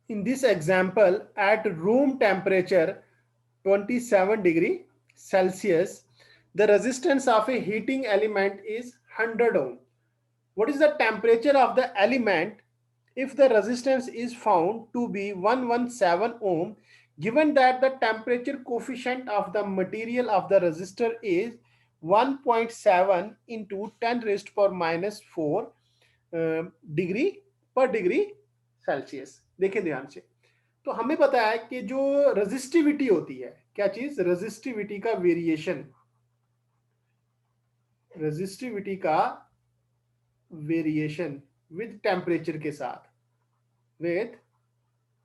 In this example, at room temperature 27 degree Celsius, the resistance of a heating element is 100 ohm. What is the temperature of the element if the resistance is found to be 117 ohm, given that the temperature coefficient of the material of the resistor is 1.7 into 10 raised to power minus 4 degree पर degree Celsius. देखें ध्यान से, तो हमें पता है कि जो रेजिस्टिविटी होती है, क्या चीज, रेजिस्टिविटी का वेरिएशन, रेजिस्टिविटी का वेरिएशन विद टेम्परेचर के साथ, विद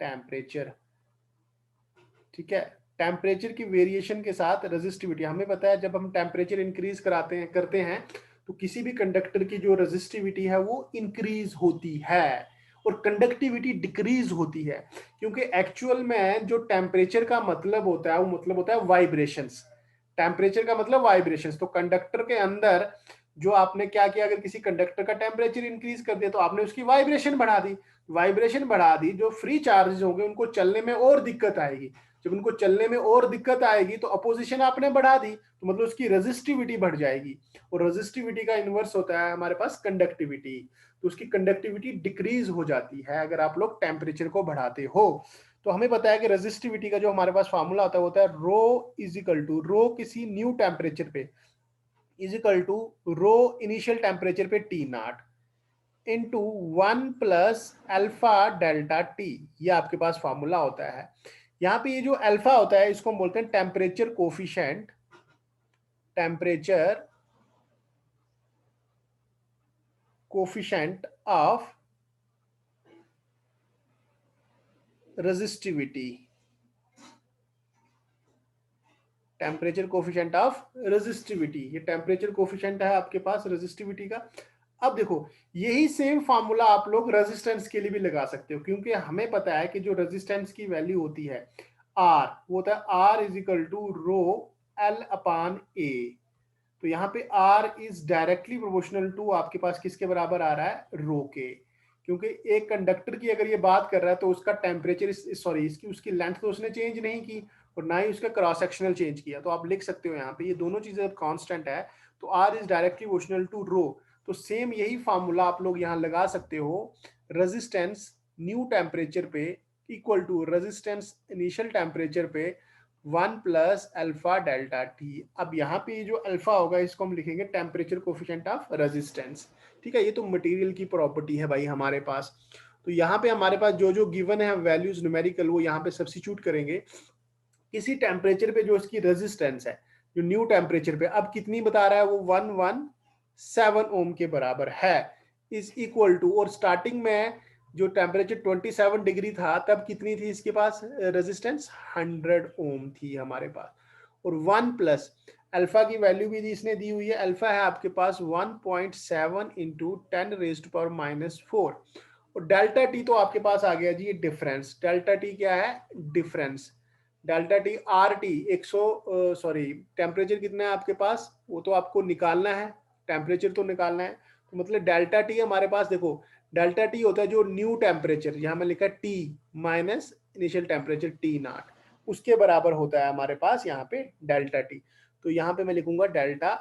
टेम्परेचर, ठीक है, टेम्परेचर की वेरिएशन के साथ रेजिस्टिविटी। हमें पता है जब हम टेम्परेचर इंक्रीज कराते हैं करते हैं तो किसी भी कंडक्टर की जो रेजिस्टिविटी है वो इंक्रीज होती है और कंडक्टिविटी डिक्रीज होती है, क्योंकि एक्चुअल में जो टेम्परेचर का मतलब होता है वो मतलब होता है वाइब्रेशंस। टेम्परेचर का मतलब वाइब्रेशंस। तो कंडक्टर के अंदर जो आपने क्या किया, अगर किसी कंडक्टर का टेम्परेचर इंक्रीज कर दिया तो आपने उसकी वाइब्रेशन बढ़ा दी। वाइब्रेशन बढ़ा दी, जो फ्री चार्जेस होंगे उनको चलने में और दिक्कत आएगी। जब उनको चलने में और दिक्कत आएगी तो अपोजिशन आपने बढ़ा दी, तो मतलब उसकी रेजिस्टिविटी बढ़ जाएगी, और रेजिस्टिविटी का इनवर्स होता है हमारे पास कंडक्टिविटी। तो उसकी कंडक्टिविटी डिक्रीज हो जाती है अगर आप लोग टेम्परेचर को बढ़ाते हो। तो हमें पता है कि रेजिस्टिविटी का जो हमारे पास फार्मूला होता है वो होता है rho is equal to rho किसी न्यू टेम्परेचर पे is equal to rho initial temperature पे T naught into 1 plus alpha delta T. ये आपके पास फार्मूला होता है। यहाँ पे ये जो अल्फा होता है इसको हम बोलते हैं temperature coefficient, temperature coefficient of resistivity, temperature coefficient of resistivity, ये टेम्परेचर कोफिशिएंट है आपके पास रेजिस्टिविटी का। अब देखो, यही सेम फार्मूला आप लोग रेजिस्टेंस के लिए भी लगा सकते हो, क्योंकि हमें पता है कि जो रेजिस्टेंस की वैल्यू होती है आर, वो होता है R is equal to rho L upon A. तो यहाँ पे R is directly proportional to आपके पास किसके बराबर आ रहा है, रो के। क्योंकि एक कंडक्टर की अगर ये बात कर रहा है तो उसका टेम्परेचर, सॉरी इसकी उसकी लेंथ तो उसने चेंज नहीं की और ना ही उसका क्रॉस सेक्शनल चेंज किया। तो आप लिख सकते हो यहाँ पे ये दोनों चीजें कांस्टेंट है तो R is directly proportional to rho. तो सेम यही फार्मूला आप लोग यहाँ लगा सकते हो, रेजिस्टेंस न्यू टेम्परेचर पे equal to resistance initial temperature पे 1 प्लस अल्फा डेल्टा टी। अब यहाँ पे जो अल्फा होगा इसको हम लिखेंगे टेम्परेचर कोफिशिएंट ऑफ रेजिस्टेंस। ठीक है, ये तो मटेरियल की प्रॉपर्टी है भाई हमारे पास। तो यहाँ पे हमारे पास जो जो गिवन है वैल्यूज न्यूमेरिकल वो यहाँ पे सब्स्टिट्यूट करेंगे। किसी टेम्परेचर पे जो इसकी रेजिस्टेंस है जो न्यू टेम्परेचर पे अब कितनी बता रहा है, वो 117 ओम के बराबर है, इज इक्वल टू, और स्टार्टिंग में जो टेम्परेचर 27 डिग्री था तब कितनी थी इसके पास रेजिस्टेंस, 100 ओम थी हमारे पास। और 1 प्लस अल्फा की वैल्यू भी इसने दी हुई है, अल्फा है आपके पास 1.7 into 10 raise to power minus 4। और डेल्टा टी तो आपके पास आ गया जी ये डिफरेंस। डेल्टा टी क्या है, difference. Delta T R T 100, sorry temperature कितना है आपके पास वो तो आपको निकालना है, टेम्परेचर तो निकालना है। तो मतलब डेल्टा टी हमारे पास देखो, डेल्टा टी होता है जो न्यू टेम्परेचर, यहाँ में लिखा T minus initial temperature T not, उसके बराबर होता है हमारे पास यहाँ पे डेल्टा टी। तो यहाँ पे मैं लिखूंगा डेल्टा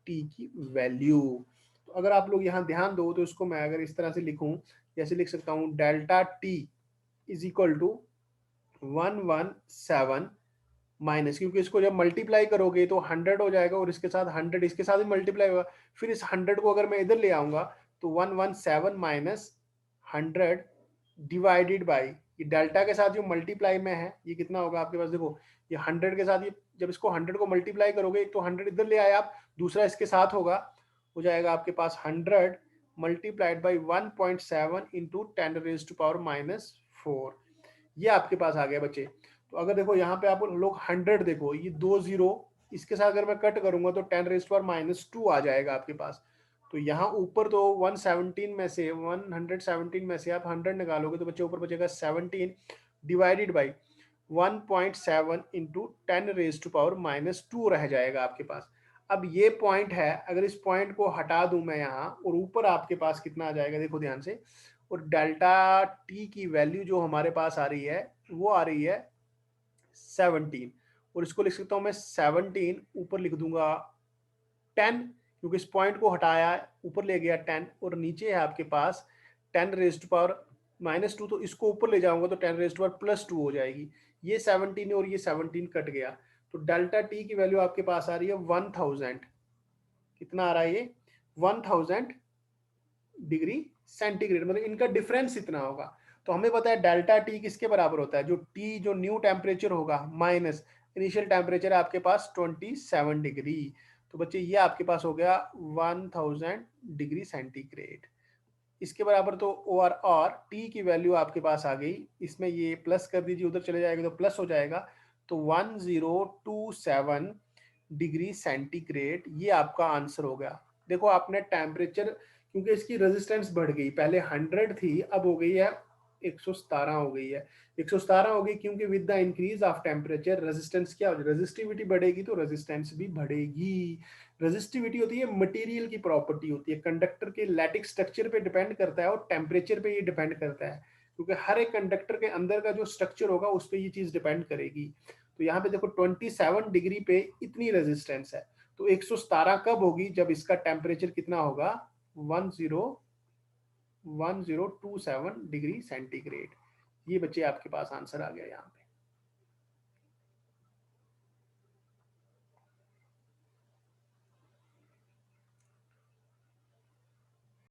टी की वैल्यू। तो अगर आप लोग यहाँ ध्यान दो तो इसको मैं अगर इस तरह से लिखूं, जैसे लिख सकता हूँ delta T is equal to 117 minus, क्योंकि इसको जब मल्टीप्लाई करोगे तो 100 हो जाएगा और इसके साथ 100 इसके साथ ही मल्टीप्लाई होगा, फिर इस 100 को अगर मैं इधर ले आऊंगा तो 117 माइनस 100 डिवाइडेड बाई ये डेल्टा के साथ जो मल्टीप्लाई में है ये कितना होगा आपके पास, देखो ये 100 के साथ, ये जब इसको 100 को मल्टीप्लाई करोगे एक तो 100 इधर ले आए आप, दूसरा इसके साथ होगा, हो जाएगा आपके पास 100 multiplied by 1.7 into 10 raise to power minus 4। ये आपके पास आ गया बच्चे। तो अगर देखो यहाँ पे आप लोग 100, देखो ये 2 जीरो इसके साथ अगर मैं कट करूंगा तो 10 रेज पावर माइनस 2 आ जाएगा आपके पास। तो यहाँ ऊपर तो 117 में से 117 में से आप 100 निकालोगे तो बच्चे ऊपर बचेगा 17 divided by 1.7 into 10 raise to power minus 2 रह जाएगा आपके पास। अब ये पॉइंट है, अगर इस पॉइंट को हटा दूं मैं यहाँ और ऊपर आपके पास कितना आ जाएगा, देखो ध्यान से, और डेल्टा टी की वैल्यू जो हमारे पास आ रही है वो आ रही है 17, और इसको लिख सकता हूँ मैं 17, ऊपर लिख दूंगा 10, क्योंकि इस पॉइंट को हटाया, ऊपर ले गया 10, और नीचे है आपके पास 10 रेज़ टू पावर -2, तो इसको ऊपर ले जाऊंगा तो 10 रेज़ टू पावर +2 हो जाएगी। ये 17 और ये 17 कट गया, तो डेल्टा टी की वैल्यू आपके पास आ रही है 1000। कितना आ रहा है ये? 1000 डिग्री सेंटीग्रेड, मतलब इनका डिफरेंस इतना होगा। तो हमें पता है डेल्टा टी किसके बराबर होता है, जो टी जो न्यू टेम्परेचर होगा माइनस इनिशियल टेम्परेचर है आपके पास 27 डिग्री। तो बच्चे ये आपके पास हो गया 1000 डिग्री सेंटीग्रेड। इसके बराबर तो और टी की वैल्यू आपके पास आ गई, इसमें ये प्लस कर दीजिए, उधर चले जाएगा तो प्लस हो जाएगा, तो 1027 डिग्री सेंटीग्रेड ये आपका आंसर हो गया। देखो आपने टेम्परेचर, क्योंकि इसकी रेजिस्टेंस बढ़ गई, पहले 100 थी अब हो गई है 117 हो गई है। 117 हो गई क्योंकि with the increase of temperature resistance क्या हो जाएगी, रेजिस्टिविटी बढ़ेगी तो रेजिस्टेंस भी बढ़ेगी। रेजिस्टिविटी होती है मटेरियल की प्रॉपर्टी होती है, कंडक्टर के लैटिक स्ट्रक्चर पे डिपेंड करता है और टेम्परेचर पे ये डिपेंड करता है, क्योंकि हर एक कंडक्टर के अंदर का जो स्ट्रक्चर होगा उस पर ये चीज डिपेंड करेगी। तो यहाँ पे देखो 27 डिग्री पे इतनी रेजिस्टेंस है, तो 117 कब होगी, जब इसका टेम्परेचर कितना होगा 1027 डिग्री सेंटीग्रेड। ये बच्चे आपके पास आंसर आ गया यहाँ पे।